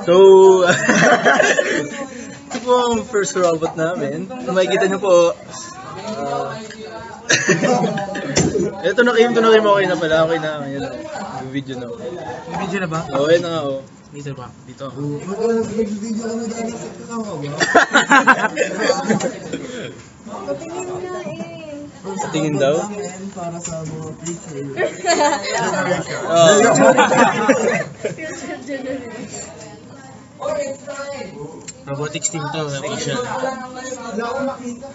So, ito po ang first robot namin. Kung makikita nyo po, ito na kayo, okay na pala. Okay na, yun na. Yung video na. May video na ba? Oo, yun na nga, oo. Dito ba? Dito. Nag-video ka na dahil sa kasama ba? Patingin na eh. Sa tingin daw? Para sa mga future. Oo. Future generation. Robotics team to. Official. Wala akong makita.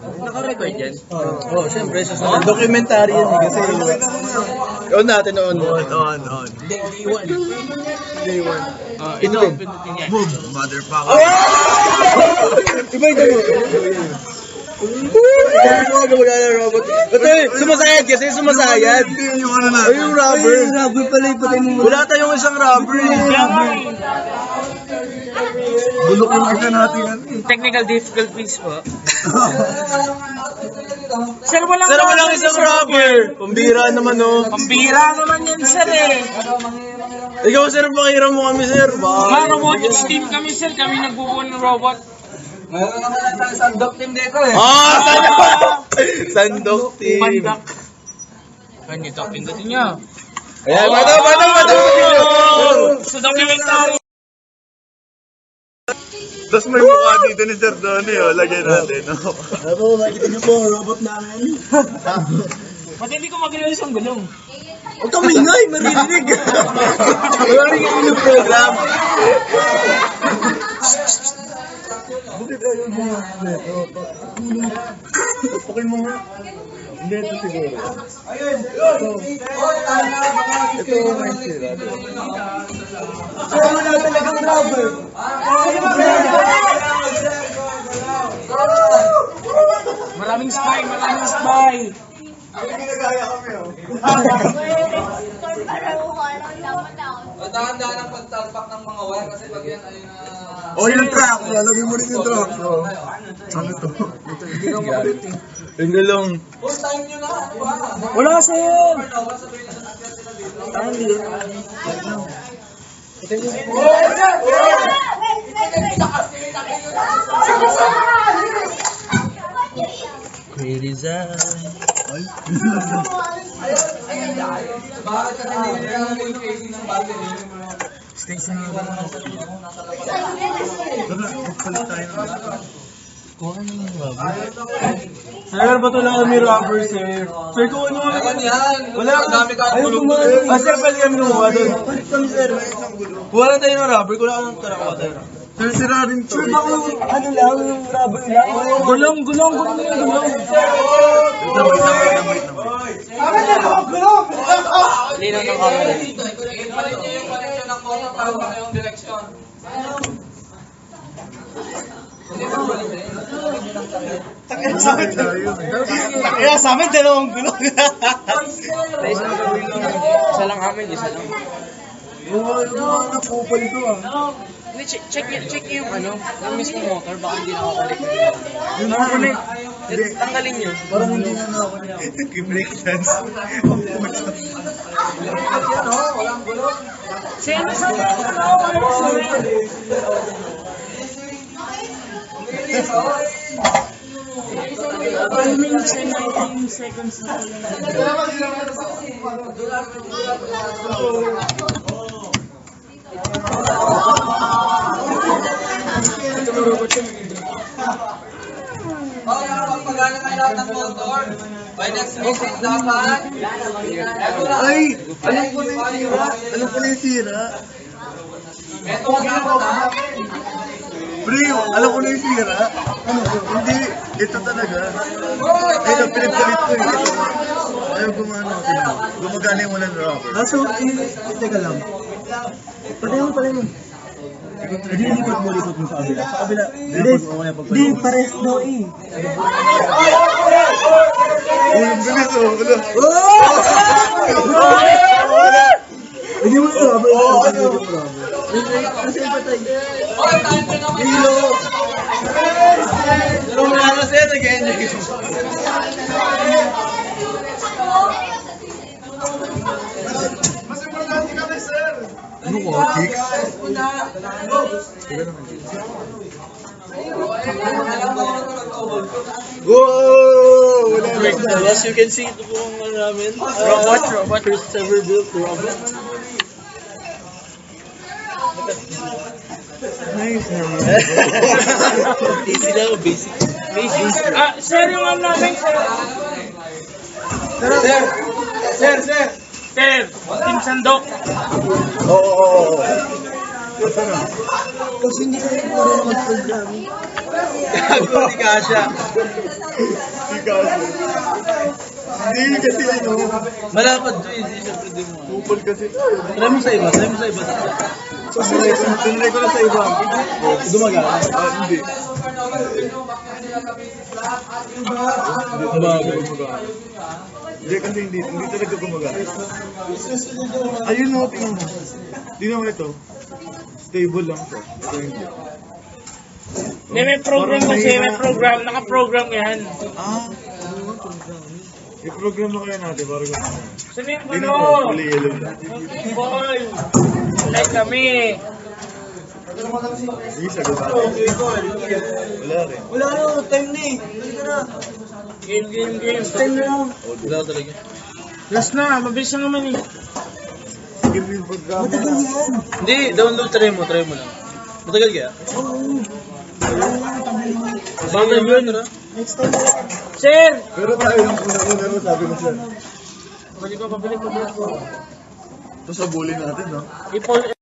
Naka-record yan? Oo, syempre. Sa documentary yan kasi. On natin, on. Day one. Day one. Ito, pinutin yan. Boom, motherfucker. Iba ito mo. Gumagana ng robot. Ito sumasayad kasi, sumasayad. Hindi yung ano na. Ay, yung rubber. Ay, yung rubber pala yung patay mo. Wala tayong isang rubber eh. Bulok yung isa natin yan. Technical difficulties po. Sir, walang Sir, walang isang rubber. Pambira naman, oh. Pambira naman yan, sir eh. Ikaw, sir, pakiram mo kami, sir. Mga robotics team kami, sir. Kami nagbubuo ng robot. Mayroon naman lang tayo sandok team dito eh. Ah, sandok! Sandok team. Pandak. Ganito, pindutin nyo. Ayan, mataw. Sa documentary. Tapos may mukha dito ni Sir Donnie, oh. Lagyan natin, oh. Ano, makikita niyo po, robot namin. Pati hindi ko magaling isang gulong. Huwag kang ingay, maririnig. Maririnig yung program. Bakit ayaw mo nga? Tupukin mo nga. Hindi, ito siguro. Ito may sira. Wala talagang rubber. Maraming spy, maraming spy. Dahan-dahan ang pagtalpak ng mga wire kasi pag yan ay Oh, yung truck. Lalagay mo rin yung truck. Oh. Ano to? Hindi ka makulit eh. Yung gulong. full time nyo na, ano ba? Wala, sir. Redesign. Bakit kasi hindi nila yung casing ng battery? Station na ba? Magpalit tayo ng Sir, ba't wala kami rubber, sir? Sir, kung ano nga. Ano yan? Wala. Dami ka ang gulong. Ah, sir, pwede kami gumawa doon. Palit kami, sir. Wala tayo ng rubber, kung wala ka ng tarakot. Sir, sira rin to. Ano lang, yung rubber lang. Gulong yung gulong. Lino ng camera. Ipalit nyo yung connection ng motor para sa yung direksyon. Kaya sa amin, dalawang gulong. Isa lang amin, isa lang. Yung nakupal ito ah. Check yung ano, yung mismo motor, baka hindi nakakalik. Yung nakakunik. Tanggalin nyo. Parang hindi na nakakunik. Break dance. Sino sa minutes and 19 seconds na Nakapagpagana kayo lahat ng motor. By next meeting, dapat. Ay! Alam ko na yung sira. Alam ko na yung sira. Ito ang dapat ha. Pre, alam ko na yung sira. Ano? Hindi. Ito talaga. Ito, pinagpalit ko eh. Ayaw gumano. Gumagana yung walang rubber. So, teka lang. Pati mo. Hindi mo likot mo sa kabila. Sa kabila. Hindi, pares daw eh. Ulam bilis oh. Hindi mo ito rubber. Kasi patay. Oy, time ko naman. Hilo! Pero wala na sir, nag-enjoy. Ano ko? Chicks? Wow! Wala na. As you can see, ito po ang ano namin. Robot. First ever built robot. Nice naman. Easy lang, basic. Ah, sir, yung ano namin, sir. Sir. Team Sandok. Oo. Saan na? Kasi hindi kayo marunong mag-programming. Gago ni Kasha. Hindi kasi ano. Malapad to, hindi siya pwede mo. Kupal kasi. Try mo sa iba. Tinry ko na sa iba. Dumaga. Hindi. Hindi kasi hindi talaga gumagana. Ayun mo, tingnan mo. Tingnan mo ito. Stable lang siya. Ito hindi. May program kasi, may program. Naka-program yan. Ah. I-program na kaya natin para gumagana. Sino yung Tingnan ano? mo, uli yellow na. Boy! Like kami. Hindi, sagot natin. Wala rin. Wala na, time na eh. Balik ka na. Game. Time na lang. Wala talaga. Last na, mabilis na naman eh. Sige mo yung program. Matagal yan. Hindi, download, try mo lang. Matagal kaya? Oo. Wala lang, tagal mo. Baka yun, ano? Next time na lang. Sir! Pero tayo yung una-una sabi ko siya. Pabalik ko. Ito sa bully natin, no? Ipon,